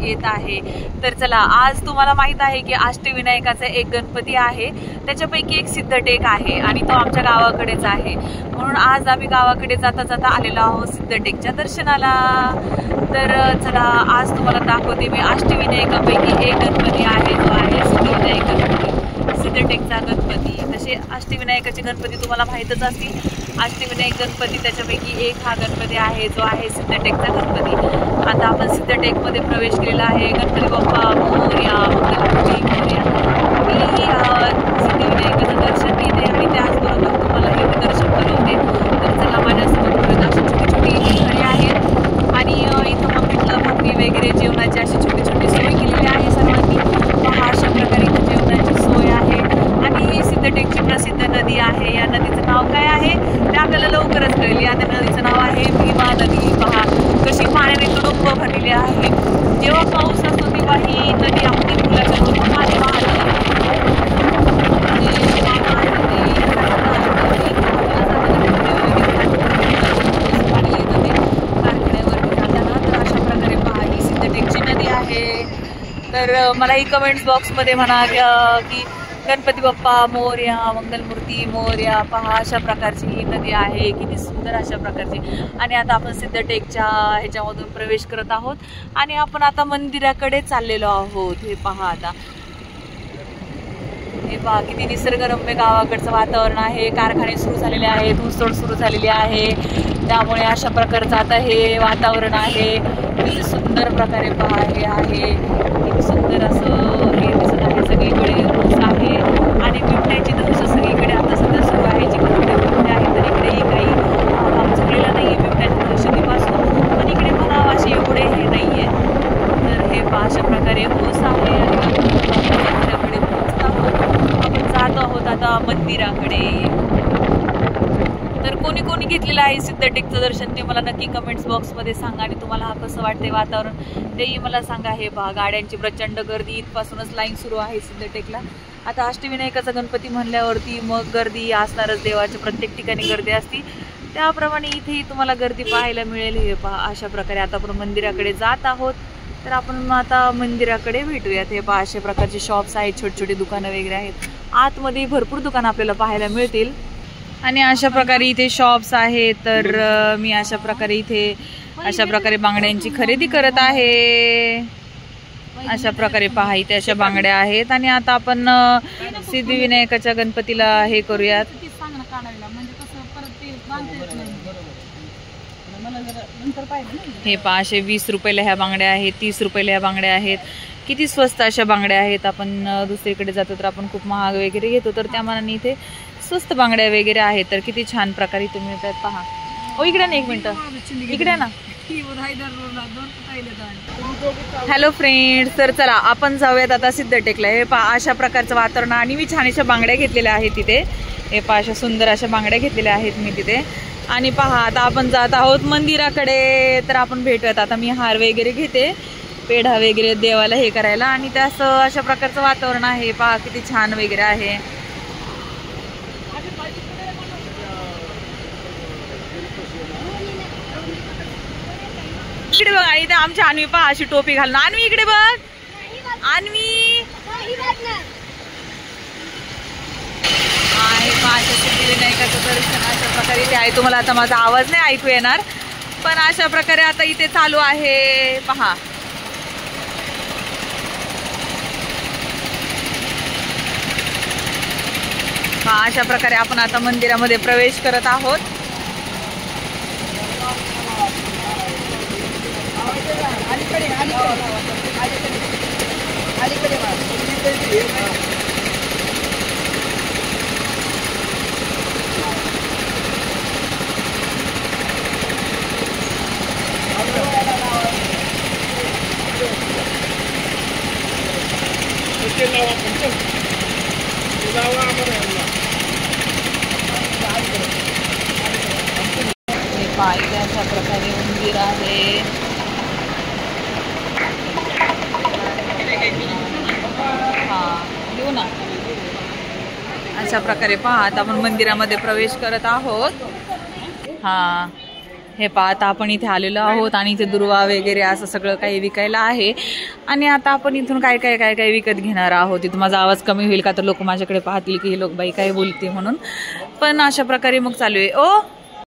येत आहे। तर चला, आज तुम्हाला माहित आहे की अष्टविनायकाचा एक गणपती आहे, त्याच्यापैकी एक सिद्धटेक आहे आणि तो आमच्या गावाकडेच आहे। म्हणून आज आम्ही गावाकडे जाता जाता आलेलो आहोत सिद्धटेकच्या दर्शनाला। तर चला, आज तुम्हाला दाखवते मी अष्टविनायकापैकी एक गणपती आहे, तो आहे सिद्धविनायक गणपती, सिद्धटेकचा गणपती। तसे अष्टविनायकाचे गणपती तुम्हाला माहीतच असतील, अष्टविनायक गणपती त्याच्यापैकी एक हा गणपती आहे, जो आहे सिद्धटेकचा गणपती। आता आपण सिद्धटेकमध्ये प्रवेश केलेला आहे। गणपती बाप्पा मोरया, मंगलमूर्ती मोरया। मी सिद्धिविनायकाचं दर्शन घेते आणि त्याचबरोबर तुम्हाला हे दर्शन करवते। तर चला, माझ्यासमोर अशी छोटी छोटी घरे आहेत आणि इथं मग म्हटलं भाकरी वगैरे जेवणाची अशी छोटी छोटी सोय केलेली आहे सर्वांनी। पहा, अशा प्रकारे इथं जेवणाची सोय आहे आणि ही सिद्धटेकची प्रसिद्ध नदी आहे। या नदीचं नाव काय आहे ते आपल्याला लवकरच कळेल। या नदीचं नाव आहे भीमा नदी। पहा कशी पाण्याने तुडुंब भरलेली आहे। जेव्हा पाऊस असतो तेव्हा ही नदी आपली फुलाच्या पाणी वाहत तर मलाही कमेंट्स बॉक्समध्ये म्हणा की गणपती बाप्पा मोरया, मंगलमूर्ती मोरया। पहा, अशा प्रकारची ही नदी आहे, किती सुंदर अशा प्रकारची। आणि आता आपण सिद्धटेकच्या ह्याच्यामधून प्रवेश करत आहोत आणि आपण आता मंदिराकडे चाललेलो आहोत। हे पहा, आता हे पहा किती निसर्गरम्य गावाकडचं वातावरण आहे। कारखाने सुरू झालेले आहेत, ऊसतोड सुरू झालेली आहे, त्यामुळे अशा प्रकारचं आता हे वातावरण आहे। किती सुंदर प्रकारे पहा हे आहे, किती सुंदर असं हे दिसत आहे। सगळीकडे ऊस आहे आणि बिबट्याची दहशत सगळीकडे आता सध्या सुरू आहे। जिकडे बिबटे आहे तर इकडेही काही भाग चुकलेला नाही बिबट्याच्या दहशतीपासून, पण इकडे म्हणावं असे एवढे हे नाही आहे। तर हे पहा, अशा प्रकारे ऊस आहे आणि मंदिराकडे पोहोचत आहोत। आपण जात आहोत आता मंदिराकडे। तर कोणी कोणी घेतलेलं आहे सिद्धटेकचं दर्शन ते मला नक्की कमेंट्स बॉक्समध्ये सांगा आणि तुम्हाला हा कसं वाटते वातावरण तेही मला सांगा। हे पहा, गाड्यांची प्रचंड गर्दी, इथपासूनच लाईन सुरू आहे सिद्धटेकला। आता अष्टविनायकाचा गणपती म्हणल्यावरती मग गर्दी असणारच, देवाच्या प्रत्येक ठिकाणी गर्दी असती, त्याप्रमाणे इथेही तुम्हाला गर्दी पाहायला मिळेल। हे पहा, अशा प्रकारे आता आपण मंदिराकडे जात आहोत। तर आपण आता मंदिराकडे भेटूयात। हे पहा, अशा प्रकारचे शॉप्स आहेत, छोटी छोटी दुकानं वगैरे आहेत। आतमध्ये भरपूर दुकानं आपल्याला पाहायला मिळतील आणि अशा प्रकारे इथे शॉप्स आहेत। तर मी अशा प्रकारे इथे अशा प्रकारे बांगड्यांची खरेदी करत आहे। अशा प्रकारे पहा, इथे अशा बांगड्या आहेत आणि आता आपण सिद्धिविनायकाच्या गणपतीला हे करूयात। हे पहा, असे 20 रुपयाला ह्या बांगड्या आहेत, 30 रुपयाला ह्या बांगड्या आहेत। किती स्वस्त अशा बांगड्या आहेत। आपण दुसरीकडे जातो तर आपण खूप महाग वगैरे घेतो, तर त्या मानाने इथे स्वस्त बांगड्या वगैरे आहेत। तर किती छान प्रकारे तुम्ही मिळतात पहा। ओ इकडे ना, एक मिनिट इकडे ना। हॅलो फ्रेंड्स, तर चला आपण जाऊयात आता सिद्धटेकला। हे पहा, अशा प्रकारचं वातावरण आणि मी छान अशा बांगड्या घेतलेल्या आहेत तिथे। हे पहा, अशा सुंदर अशा बांगड्या घेतलेल्या आहेत मी तिथे। आणि पहा, आता आपण जात आहोत मंदिराकडे। तर आपण भेटूयात आता। मी हार वगैरे घेते, पेढा वगैरे देवाला हे करायला आणि त्यास अशा प्रकारचं वातावरण आहे। पहा किती छान वगैरे आहे। इकडे बघा, इथे आमच्या अन्वी पहा अशी टोपी घालून। अन्वी इकडे बघ, अन्वी आहे पहा, सिद्धिविनायकाचं दर्शन अशा प्रकारे इथे आहे। तुम्हाला आता माझा आवाज नाही ऐकू येणार, पण अशा प्रकारे आता इथे चालू आहे पहा। अशा प्रकारे आपण आता मंदिरामध्ये प्रवेश करत आहोत। अशा प्रकारे मंदिर आहे। येऊ ना। अशा प्रकारे पहा, आता आपण मंदिरामध्ये प्रवेश करत आहोत। हे पहा आता आपण इथे आलेलो आहोत आणि इथे दुर्वा वगैरे असं सगळं काही विकायला आहे आणि आता आपण इथून काय काय काय काय विकत घेणार आहोत. इथं माझा आवाज कमी होईल का तर लोक माझ्याकडे पाहतील की हे लोक बाई काय बोलते म्हणून, पण अशा प्रकारे मग चालू आहे. ओ